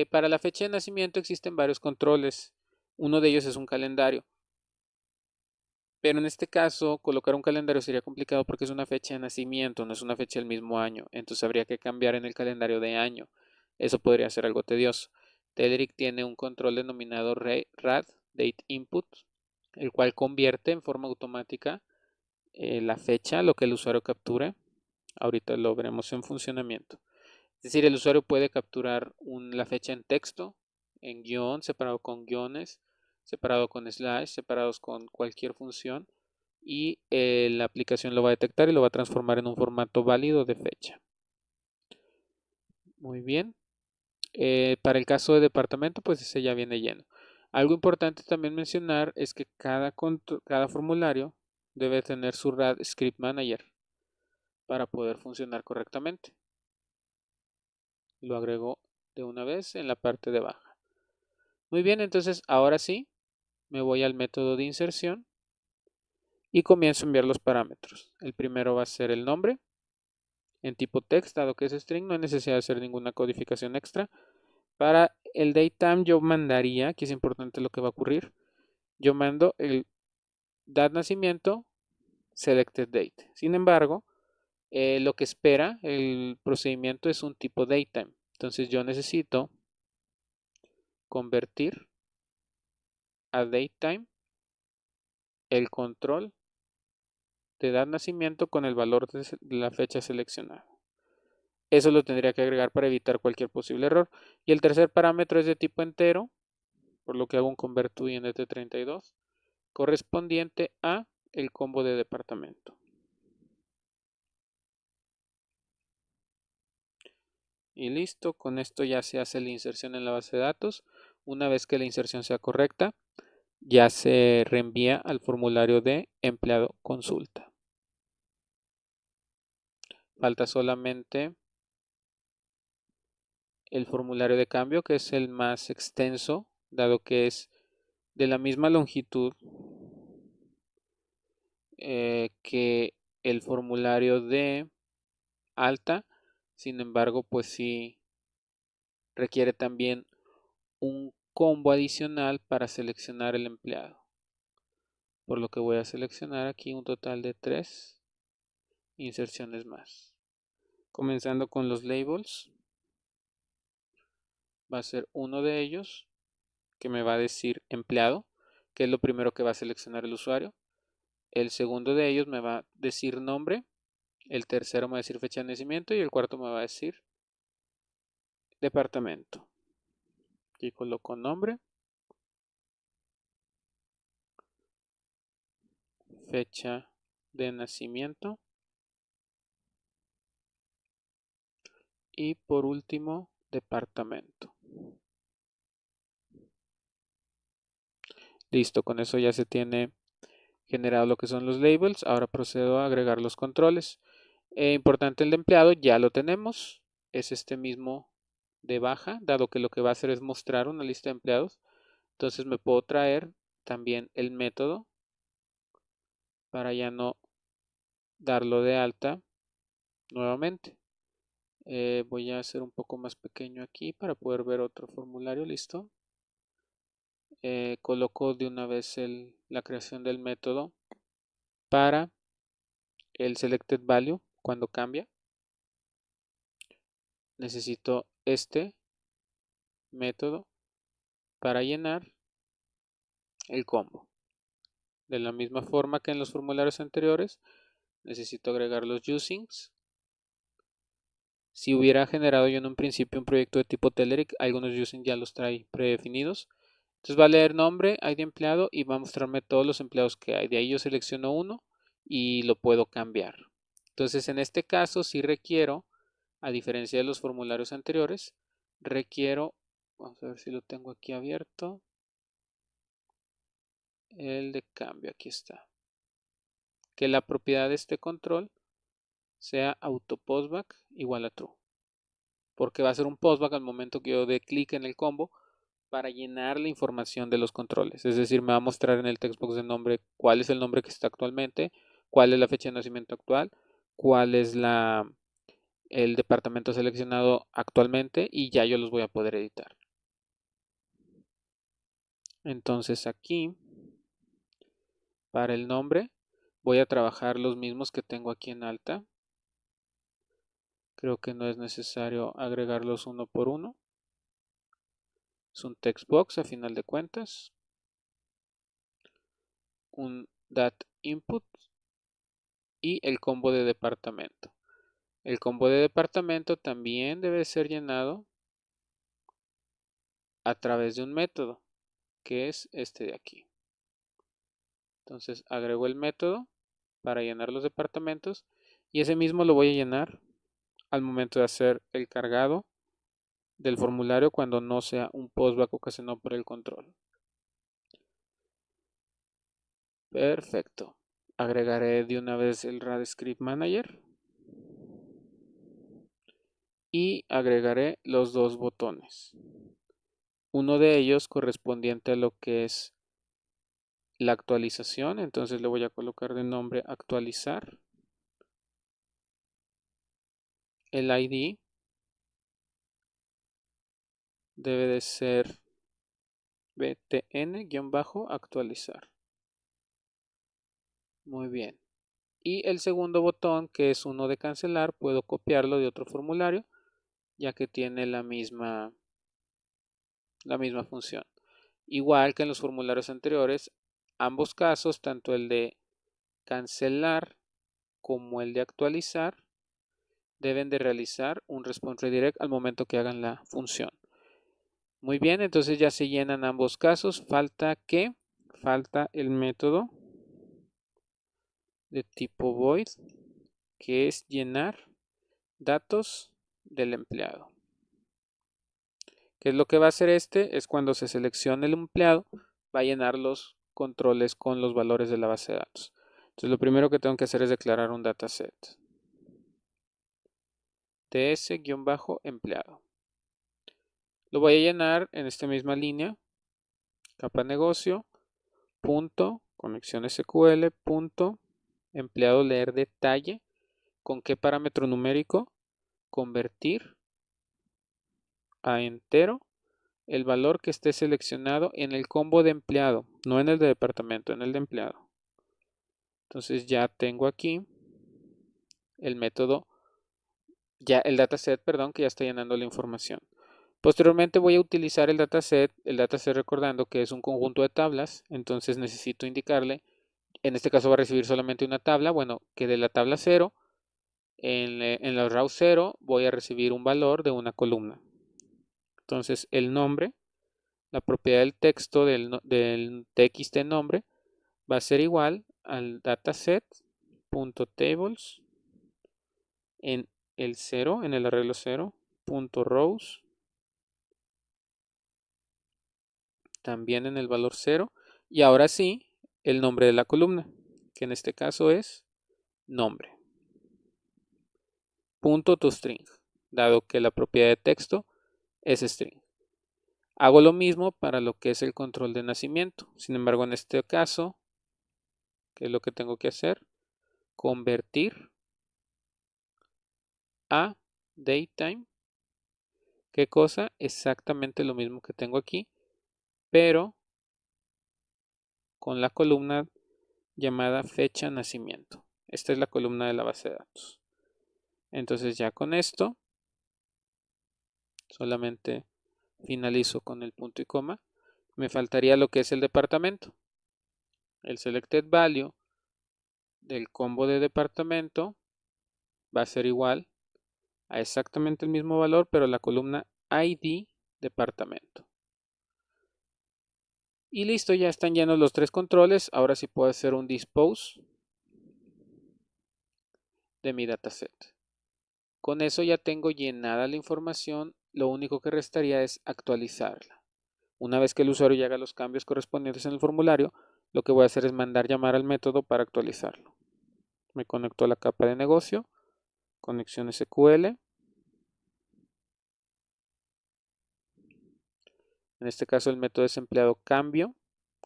Para la fecha de nacimiento existen varios controles. Uno de ellos es un calendario. Pero en este caso, colocar un calendario sería complicado porque es una fecha de nacimiento, no es una fecha del mismo año. Entonces habría que cambiar en el calendario de año. Eso podría ser algo tedioso. Teldric tiene un control denominado rad date input, el cual convierte en forma automática la fecha, lo que el usuario capture. Ahorita lo veremos en funcionamiento. Es decir, el usuario puede capturar la fecha en texto, en guión, separado con guiones, separado con slash, separados con cualquier función, y la aplicación lo va a detectar y lo va a transformar en un formato válido de fecha. Muy bien. Para el caso de departamento, pues ese ya viene lleno. Algo importante también mencionar es que cada formulario debe tener su RAD Script Manager para poder funcionar correctamente. Lo agrego de una vez en la parte de baja. Muy bien, entonces ahora sí me voy al método de inserción y comienzo a enviar los parámetros. El primero va a ser el nombre en tipo text, dado que es string, no hay necesidad de hacer ninguna codificación extra. Para el datetime yo mandaría, que es importante lo que va a ocurrir, yo mando el date nacimiento selected date. Sin embargo, lo que espera el procedimiento es un tipo datetime. Entonces yo necesito convertir a datetime el control de date nacimiento con el valor de la fecha seleccionada. Eso lo tendría que agregar para evitar cualquier posible error. Y el tercer parámetro es de tipo entero, por lo que hago un convert to int de 32, correspondiente a el combo de departamento. Y listo, con esto ya se hace la inserción en la base de datos. Una vez que la inserción sea correcta, ya se reenvía al formulario de empleado consulta. Falta solamente el formulario de cambio, que es el más extenso, dado que es de la misma longitud que el formulario de alta. Sin embargo, pues sí requiere también un combo adicional para seleccionar el empleado. Por lo que voy a seleccionar aquí un total de 3 inserciones más. Comenzando con los labels, va a ser uno de ellos que me va a decir empleado, que es lo primero que va a seleccionar el usuario. El segundo de ellos me va a decir nombre, el tercero me va a decir fecha de nacimiento y el cuarto me va a decir departamento. Aquí coloco nombre, fecha de nacimiento y por último departamento. Listo, con eso ya se tiene generado lo que son los labels. Ahora procedo a agregar los controles. Importante, el de empleado ya lo tenemos. Es este mismo de baja, dado que lo que va a hacer es mostrar una lista de empleados. Entonces me puedo traer también el método para ya no darlo de alta nuevamente. Voy a hacer un poco más pequeño aquí para poder ver otro formulario. Listo. Coloco de una vez la creación del método para el selected value cuando cambia. Necesito este método para llenar el combo. De la misma forma que en los formularios anteriores, necesito agregar los usings. Si hubiera generado yo en un principio un proyecto de tipo Telerik, algunos usings ya los trae predefinidos. Entonces va a leer nombre, ID de empleado y va a mostrarme todos los empleados que hay. De ahí yo selecciono uno y lo puedo cambiar. Entonces en este caso sí requiero, a diferencia de los formularios anteriores, requiero, vamos a ver si lo tengo aquí abierto, el de cambio, aquí está. Que la propiedad de este control sea autoPostback igual a true. Porque va a ser un postback al momento que yo dé clic en el combo para llenar la información de los controles. Es decir, me va a mostrar en el textbox de nombre cuál es el nombre que está actualmente, cuál es la fecha de nacimiento actual, cuál es el departamento seleccionado actualmente y ya yo los voy a poder editar. Entonces aquí, para el nombre, voy a trabajar los mismos que tengo aquí en alta. Creo que no es necesario agregarlos uno por uno. Es un text box a final de cuentas. Un dat input y el combo de departamento. El combo de departamento también debe ser llenado a través de un método. que es este de aquí. Entonces agrego el método para llenar los departamentos y ese mismo lo voy a llenar al momento de hacer el cargado del formulario cuando no sea un postback ocasionado por el control. Perfecto. Agregaré de una vez el RAD Script Manager y agregaré los dos botones. Uno de ellos correspondiente a lo que es la actualización, entonces le voy a colocar de nombre actualizar. El ID debe de ser btn-actualizar. Muy bien. Y el segundo botón, que es uno de cancelar, puedo copiarlo de otro formulario, ya que tiene la misma función. Igual que en los formularios anteriores, ambos casos, tanto el de cancelar como el de actualizar, deben de realizar un response redirect al momento que hagan la función. Muy bien, entonces ya se llenan ambos casos. Falta el método de tipo void, que es llenar datos del empleado. ¿Qué es lo que va a hacer este? Es cuando se seleccione el empleado, va a llenar los controles con los valores de la base de datos. Entonces lo primero que tengo que hacer es declarar un dataset. ts-empleado. Lo voy a llenar en esta misma línea, capa negocio, punto, conexión SQL, punto, empleado leer detalle, con qué parámetro numérico, convertir a entero el valor que esté seleccionado en el combo de empleado, no en el de departamento, en el de empleado. Entonces ya tengo aquí el método, ya el dataset, perdón, que ya está llenando la información. Posteriormente voy a utilizar el dataset recordando que es un conjunto de tablas, entonces necesito indicarle, en este caso va a recibir solamente una tabla, bueno, que de la tabla 0, en la row 0 voy a recibir un valor de una columna. Entonces el nombre, la propiedad del texto del txt nombre va a ser igual al dataset.tables en el 0, en el arreglo 0, .rows, también en el valor 0, y ahora sí, el nombre de la columna, que en este caso es nombre. .toString, dado que la propiedad de texto es string. Hago lo mismo para lo que es el control de nacimiento. Sin embargo, en este caso, ¿qué es lo que tengo que hacer? Convertir a datetime. ¿Qué cosa? Exactamente lo mismo que tengo aquí, pero con la columna llamada fecha nacimiento. Esta es la columna de la base de datos. Entonces ya con esto, solamente finalizo con el punto y coma. Me faltaría lo que es el departamento. El selected value del combo de departamento va a ser igual a exactamente el mismo valor, pero la columna ID departamento. Y listo, ya están llenos los tres controles. Ahora sí puedo hacer un dispose de mi dataset. Con eso ya tengo llenada la información, lo único que restaría es actualizarla. Una vez que el usuario ya haga los cambios correspondientes en el formulario, lo que voy a hacer es mandar llamar al método para actualizarlo. Me conecto a la capa de negocio, conexión SQL. En este caso el método es empleado cambio,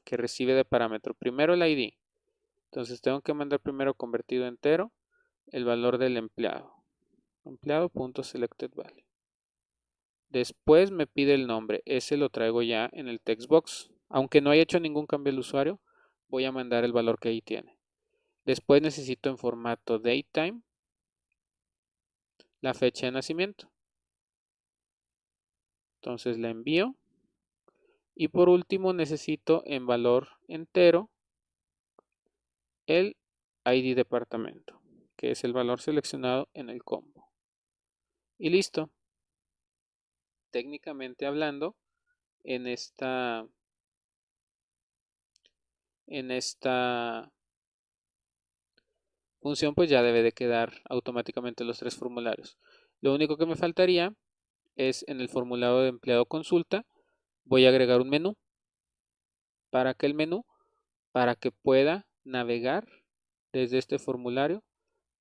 que recibe de parámetro primero el ID. Entonces tengo que mandar primero convertido entero el valor del empleado. Empleado.selectedValue. Después me pide el nombre, ese lo traigo ya en el text box. Aunque no haya hecho ningún cambio al usuario, voy a mandar el valor que ahí tiene. Después necesito en formato datetime la fecha de nacimiento. Entonces la envío. Y por último necesito en valor entero el ID departamento, que es el valor seleccionado en el combo. Y listo. Técnicamente hablando, en esta en esta función, pues ya debe de quedar automáticamente los 3 formularios. Lo único que me faltaría es en el formulario de empleado consulta, voy a agregar un menú. ¿Para qué el menú? Para que pueda navegar desde este formulario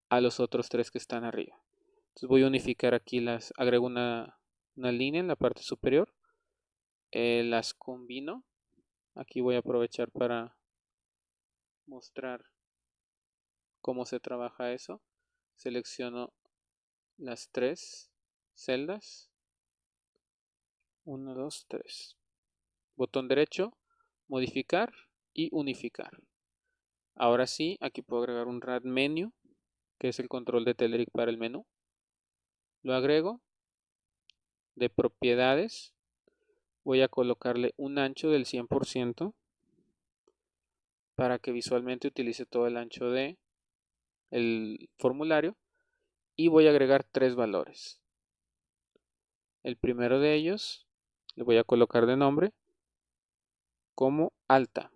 a los otros 3 que están arriba. Entonces voy a unificar aquí agrego una línea en la parte superior, las combino. Aquí voy a aprovechar para mostrar cómo se trabaja eso. Selecciono las 3 celdas. 1, 2, 3. Botón derecho, modificar y unificar. Ahora sí, aquí puedo agregar un RAD menu, que es el control de Telerik para el menú. Lo agrego. De propiedades, voy a colocarle un ancho del 100% para que visualmente utilice todo el ancho de el formulario, y voy a agregar 3 valores. El primero de ellos le voy a colocar de nombre como alta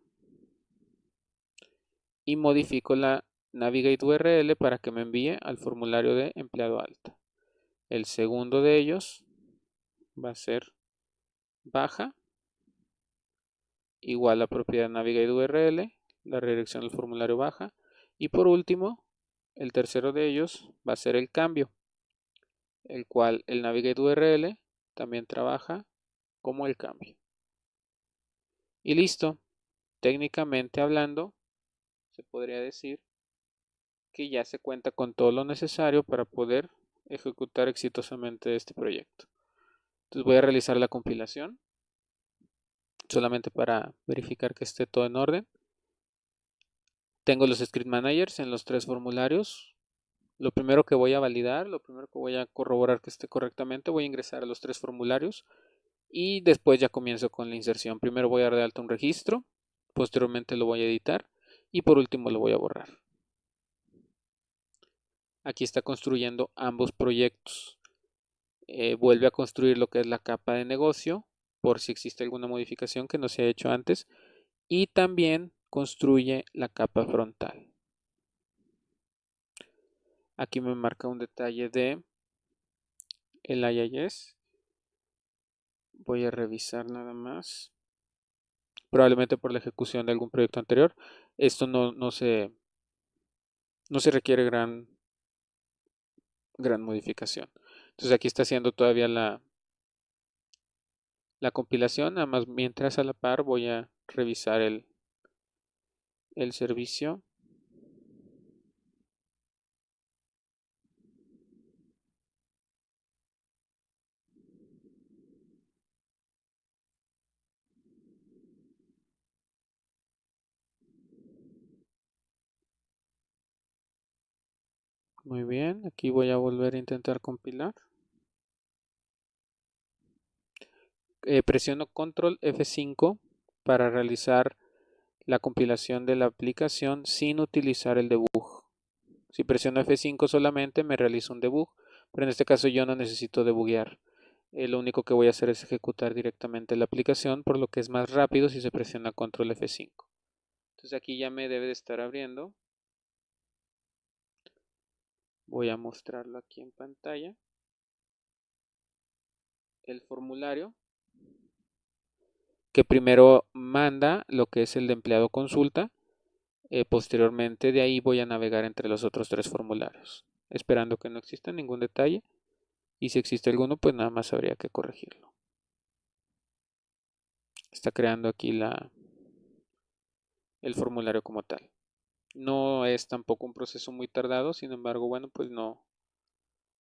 y modifico la Navigate URL para que me envíe al formulario de empleado alta. El segundo de ellos va a ser baja, igual la propiedad Navigate URL, la redirección del formulario baja, y por último, el tercero de ellos va a ser el cambio, el cual el Navigate URL también trabaja como el cambio. Y listo, técnicamente hablando, se podría decir que ya se cuenta con todo lo necesario para poder ejecutar exitosamente este proyecto. Entonces voy a realizar la compilación, solamente para verificar que esté todo en orden. Tengo los script managers en los 3 formularios. Lo primero que voy a validar, lo primero que voy a corroborar que esté correctamente, voy a ingresar a los 3 formularios y después ya comienzo con la inserción. Primero voy a dar de alta un registro, posteriormente lo voy a editar y por último lo voy a borrar. Aquí está construyendo ambos proyectos. Vuelve a construir lo que es la capa de negocio por si existe alguna modificación que no se ha hecho antes, y también construye la capa frontal. Aquí me marca un detalle de el IIS. Voy a revisar nada más. Probablemente por la ejecución de algún proyecto anterior. Esto no se requiere gran modificación. Entonces aquí está haciendo todavía la compilación. Nada más mientras a la par voy a revisar el servicio. Muy bien, aquí voy a volver a intentar compilar. Presiono control F5 para realizar la compilación de la aplicación sin utilizar el debug. Si presiono F5 solamente me realiza un debug, pero en este caso yo no necesito debuguear. Lo único que voy a hacer es ejecutar directamente la aplicación, por lo que es más rápido si se presiona control F5. Entonces aquí ya me debe de estar abriendo. Voy a mostrarlo aquí en pantalla. El formulario, que primero manda lo que es el de empleado consulta. Posteriormente de ahí voy a navegar entre los otros 3 formularios, esperando que no exista ningún detalle, y si existe alguno pues nada más habría que corregirlo. Está creando aquí el formulario como tal. No es tampoco un proceso muy tardado, sin embargo, bueno, pues no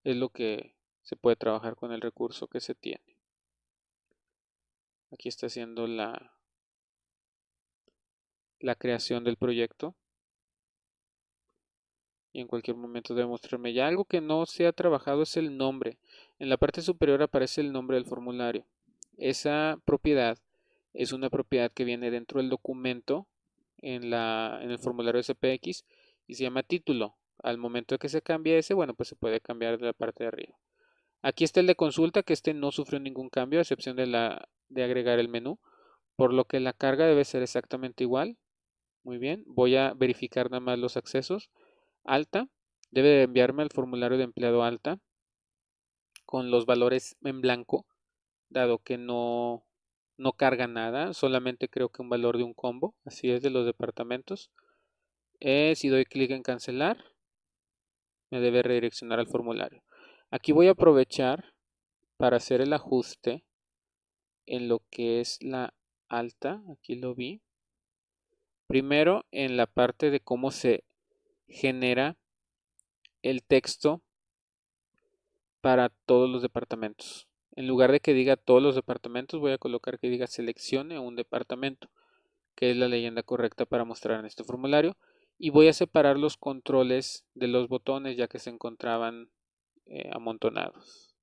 es lo que se puede trabajar con el recurso que se tiene. Aquí está haciendo la creación del proyecto y en cualquier momento debe mostrarme ya. Algo que no se ha trabajado es el nombre. En la parte superior aparece el nombre del formulario. Esa propiedad es una propiedad que viene dentro del documento en el formulario SPX y se llama título. Al momento de que se cambie ese, bueno, pues se puede cambiar de la parte de arriba. Aquí está el de consulta, que este no sufrió ningún cambio, a excepción de agregar el menú, por lo que la carga debe ser exactamente igual. Muy bien, voy a verificar nada más los accesos. Alta, debe de enviarme al formulario de empleado alta con los valores en blanco, dado que no carga nada, solamente creo que un valor de un combo, así es de los departamentos. Si doy clic en cancelar, me debe redireccionar al formulario. Aquí voy a aprovechar para hacer el ajuste en lo que es la alta, aquí lo vi. Primero en la parte de cómo se genera el texto para todos los departamentos. En lugar de que diga todos los departamentos, voy a colocar que diga seleccione un departamento, que es la leyenda correcta para mostrar en este formulario. Y voy a separar los controles de los botones ya que se encontraban amontonados.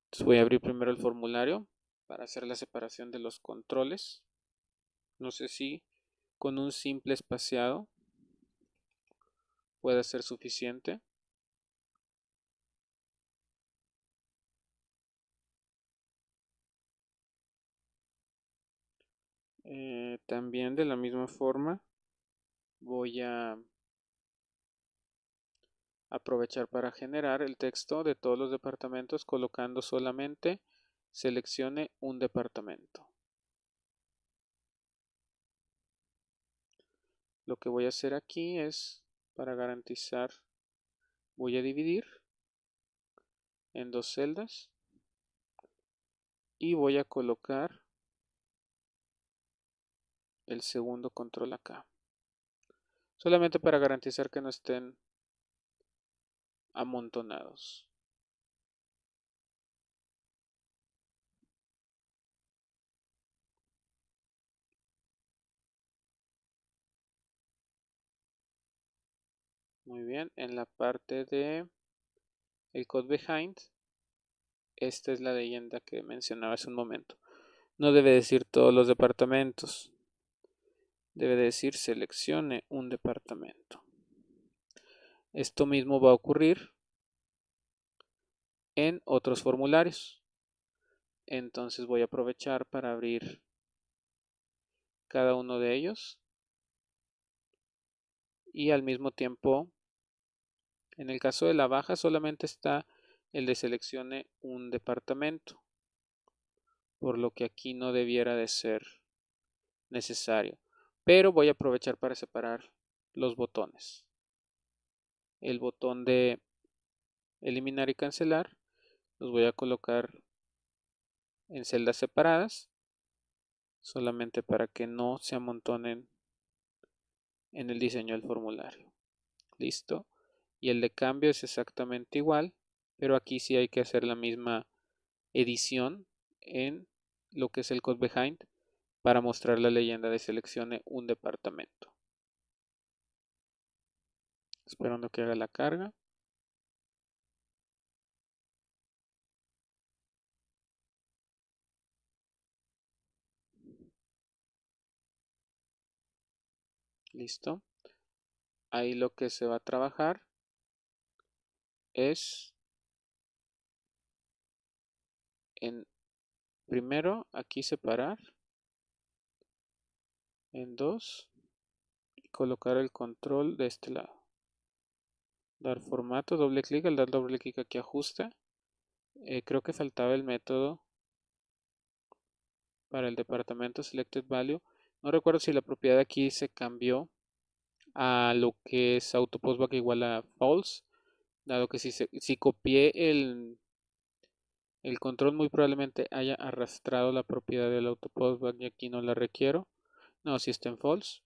Entonces voy a abrir primero el formulario para hacer la separación de los controles. No sé si con un simple espaciado puede ser suficiente. También de la misma forma voy a aprovechar para generar el texto de todos los departamentos colocando solamente seleccione un departamento. Lo que voy a hacer aquí es, para garantizar, voy a dividir en dos celdas y voy a colocar el segundo control acá. Solamente para garantizar que no estén amontonados. Muy bien, en la parte de el code behind, esta es la leyenda que mencionaba hace un momento. No debe decir todos los departamentos, debe decir seleccione un departamento. Esto mismo va a ocurrir en otros formularios. Entonces voy a aprovechar para abrir cada uno de ellos y al mismo tiempo, en el caso de la baja solamente está el de seleccione un departamento, por lo que aquí no debiera de ser necesario. Pero voy a aprovechar para separar los botones. El botón de eliminar y cancelar los voy a colocar en celdas separadas, solamente para que no se amontonen en el diseño del formulario. Listo. Y el de cambio es exactamente igual, pero aquí sí hay que hacer la misma edición en lo que es el code behind para mostrar la leyenda de seleccione un departamento. Esperando que haga la carga. Listo. Ahí lo que se va a trabajar es en primero aquí separar en dos y colocar el control de este lado. Dar formato, doble clic, al dar doble clic aquí ajusta. Creo que faltaba el método para el departamento selected value. No recuerdo si la propiedad aquí se cambió a lo que es autopostback igual a false, dado que si copié el control muy probablemente haya arrastrado la propiedad del autopostback y aquí no la requiero. No, si está en false.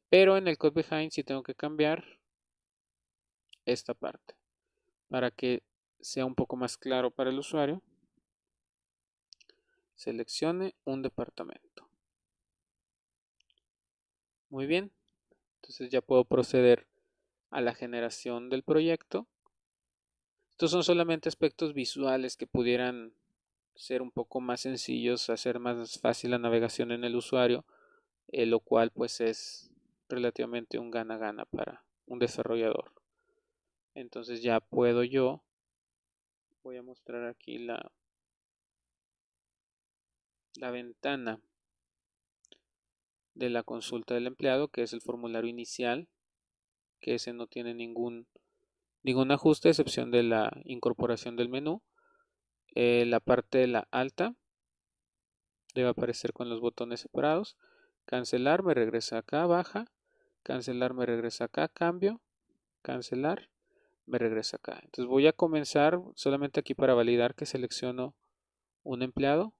Pero en el code behind sí tengo que cambiar esta parte para que sea un poco más claro para el usuario. Seleccione un departamento. Muy bien, entonces ya puedo proceder a la generación del proyecto. Estos son solamente aspectos visuales que pudieran ser un poco más sencillos, hacer más fácil la navegación en el usuario, lo cual pues es relativamente un gana-gana para un desarrollador. Entonces ya puedo voy a mostrar aquí la ventana de la consulta del empleado, que es el formulario inicial, que ese no tiene ningún ajuste, a excepción de la incorporación del menú. La parte de la alta debe aparecer con los botones separados. Cancelar, me regresa acá, baja. Cancelar, me regresa acá, cambio. Cancelar, me regresa acá. Entonces voy a comenzar solamente aquí para validar que selecciono un empleado.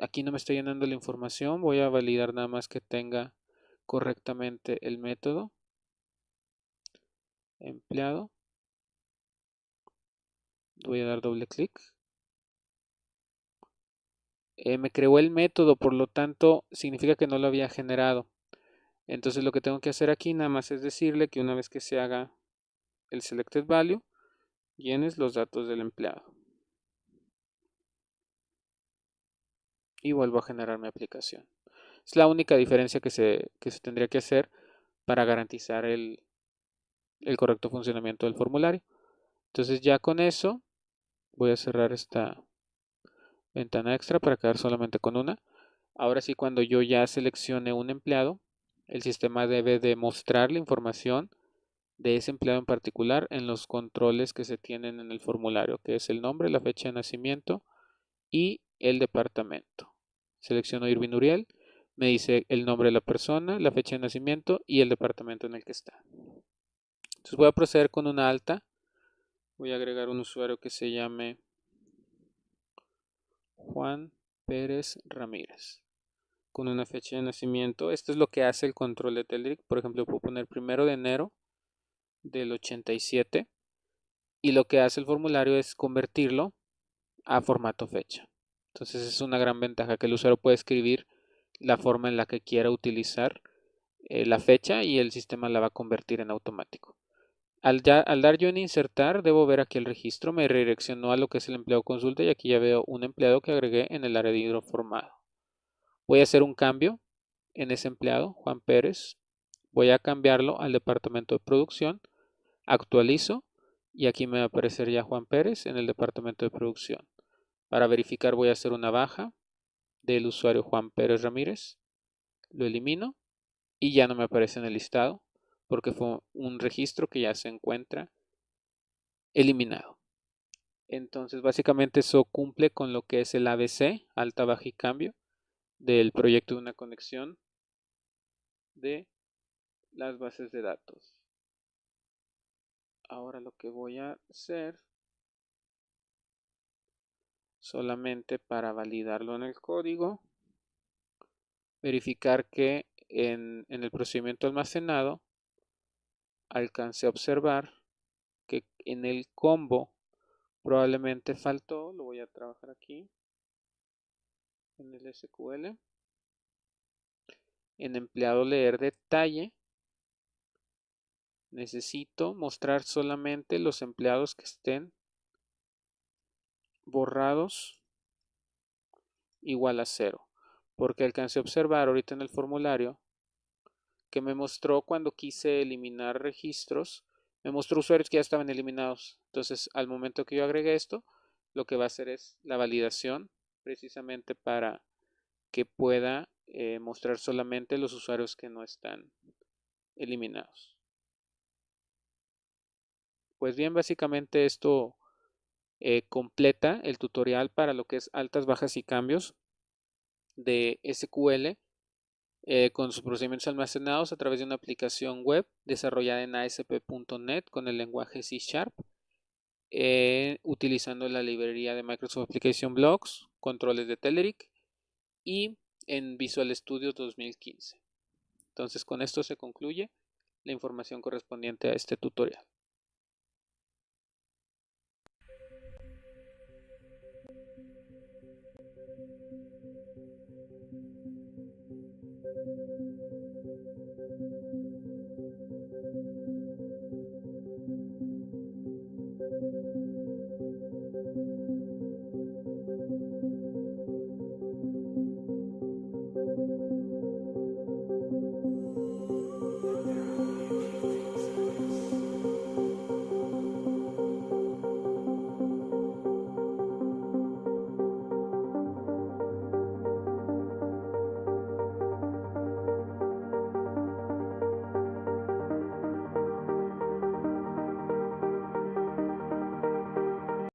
Aquí no me está llenando la información. Voy a validar nada más que tenga correctamente el método. Empleado. Voy a dar doble clic. Me creó el método, por lo tanto significa que no lo había generado. Entonces lo que tengo que hacer aquí nada más es decirle que una vez que se haga el selected value, llenes los datos del empleado. Y vuelvo a generar mi aplicación. Es la única diferencia que se tendría que hacer para garantizar el correcto funcionamiento del formulario. Entonces ya con eso voy a cerrar esta ventana extra para quedar solamente con una. Ahora sí, cuando yo ya seleccione un empleado, el sistema debe de mostrar la información de ese empleado en particular en los controles que se tienen en el formulario, que es el nombre, la fecha de nacimiento y el departamento. Selecciono Irvin Uriel, me dice el nombre de la persona, la fecha de nacimiento y el departamento en el que está. Entonces voy a proceder con una alta. Voy a agregar un usuario que se llame Juan Pérez Ramírez, con una fecha de nacimiento. Esto es lo que hace el control de Telerik. Por ejemplo, puedo poner 1 de enero del 87 y lo que hace el formulario es convertirlo a formato fecha. Entonces es una gran ventaja que el usuario puede escribir la forma en la que quiera utilizar la fecha y el sistema la va a convertir en automático. Al dar yo en insertar, debo ver aquí el registro, me redireccionó a lo que es el empleado consulta y aquí ya veo un empleado que agregué en el área de hidroformado. Voy a hacer un cambio en ese empleado, Juan Pérez. Voy a cambiarlo al departamento de producción, actualizo y aquí me va a aparecer ya Juan Pérez en el departamento de producción. Para verificar voy a hacer una baja del usuario Juan Pérez Ramírez, lo elimino y ya no me aparece en el listado porque fue un registro que ya se encuentra eliminado. Entonces básicamente eso cumple con lo que es el ABC, alta, baja y cambio, del proyecto de una conexión de las bases de datos. Ahora lo que voy a hacer, solamente para validarlo en el código, verificar que en el procedimiento almacenado alcance a observar que en el combo probablemente faltó, lo voy a trabajar aquí en el SQL, en empleado leer detalle, necesito mostrar solamente los empleados que estén borrados igual a 0, porque alcancé a observar ahorita en el formulario que me mostró cuando quise eliminar registros, me mostró usuarios que ya estaban eliminados. Entonces, al momento que yo agregué esto, lo que va a hacer es la validación precisamente para que pueda mostrar solamente los usuarios que no están eliminados. Pues bien, básicamente esto completa el tutorial para lo que es altas, bajas y cambios de SQL con sus procedimientos almacenados a través de una aplicación web desarrollada en ASP.NET con el lenguaje C#, utilizando la librería de Microsoft Application Blocks, controles de Telerik y en Visual Studio 2015. Entonces con esto se concluye la información correspondiente a este tutorial.